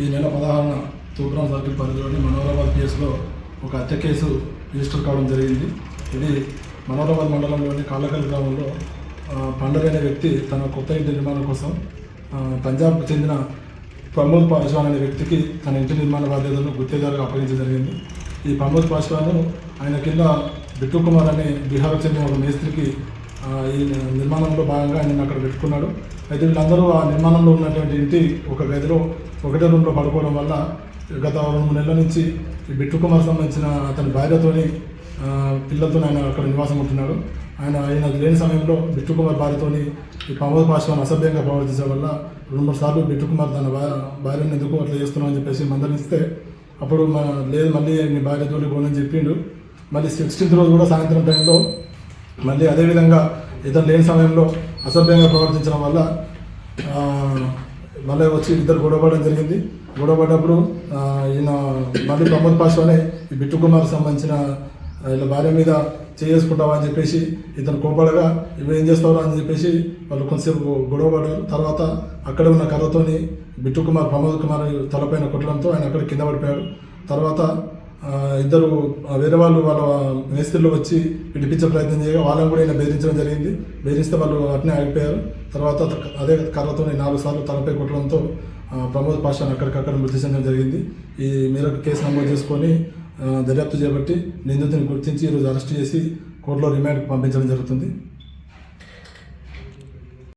ఈ నెల 16న తూప్రాన్ సర్కిల్ పరిధిలోని మనోహరాబాద్ కేసులో ఒక హత్య కేసు రిజిస్టర్ కావడం జరిగింది. ఇది మనోహరాబాద్ మండలంలోని కాళ్ళకల్ గ్రామంలో పండర్ అనే వ్యక్తి తన కొత్త ఇంటి నిర్మాణం కోసం పంజాబ్కు చెందిన ప్రమోద్ పాస్వాన్ అనే వ్యక్తికి తన ఇంటి నిర్మాణ బాధ్యతలను గుత్తేదారుగా అప్పగించడం జరిగింది. ఈ ప్రమోద్ పాస్వాన్ ఆయన కింద బిట్టు కుమార్ అనే బీహార్కు చెందిన ఒక మేస్త్రికి ఈ నిర్మాణంలో భాగంగా ఆయన అక్కడ పెట్టుకున్నాడు. అయితే వీళ్ళందరూ ఆ నిర్మాణంలో ఉన్నటువంటి ఇంటి ఒక గదిలో ఒకటే రూమ్లో పడుకోవడం వల్ల గత 2-3 నెలల నుంచి ఈ బిట్టు కుమార్ సంబంధించిన అతని భార్యతోని పిల్లలతో ఆయన అక్కడ నివాసం ఉంటున్నాడు. ఆయన లేని సమయంలో బిట్టు కుమార్ భార్యతోని ఈ ప్రమోద్ పాస్వాన్ అసభ్యంగా ప్రవర్తించడం వల్ల 2-3 సార్లు బిట్టు కుమార్ తన భార్యను ఎందుకు అట్లా చేస్తున్నావు అని చెప్పేసి మందలిస్తే అప్పుడు లేదు మళ్ళీ మీ భార్యతోని పోనని చెప్పిండు. మళ్ళీ 16th రోజు కూడా సాయంత్రం టైంలో మళ్ళీ అదేవిధంగా ఇతను లేని సమయంలో అసభ్యంగా ప్రవర్తించడం వల్ల మళ్ళీ వచ్చి ఇద్దరు గొడవపడడం జరిగింది. గొడవపడ్డప్పుడు ఈయన మళ్ళీ ప్రమోద్ పాస్వానే ఈ బిట్టు కుమార్ సంబంధించిన ఇలా భార్య మీద చేసుకుంటావా అని చెప్పేసి ఇతను కోపడగా ఇవి ఏం చేస్తావు అని చెప్పేసి వాళ్ళు కొంతసేపు గొడవపడ్డారు. తర్వాత అక్కడే ఉన్న కర్రతోని బిట్టు కుమార్ ప్రమోద్ కుమార్ తలపైన కొట్టడంతో ఆయన అక్కడ కింద పడిపోయాడు. తర్వాత ఇద్దరు వేరే వాళ్ళు వాళ్ళ మేస్త్రిలో వచ్చి విడిపించే ప్రయత్నం చేయగా వాళ్ళని కూడా ఈయన బెదిరించడం జరిగింది. బెదిరిస్తే వాళ్ళు అట్నే ఆగిపోయారు. తర్వాత అదే కర్రతో 4 సార్లు తలపై కొట్టడంతో ప్రమోద్ పాస్వాన్ అక్కడికక్కడ మృతి చెందడం జరిగింది. ఈ మేరకు కేసు నమోదు చేసుకొని దర్యాప్తు చేపట్టి నిందితుని గుర్తించి ఈరోజు అరెస్ట్ చేసి కోర్టులో రిమాండ్కి పంపించడం జరుగుతుంది.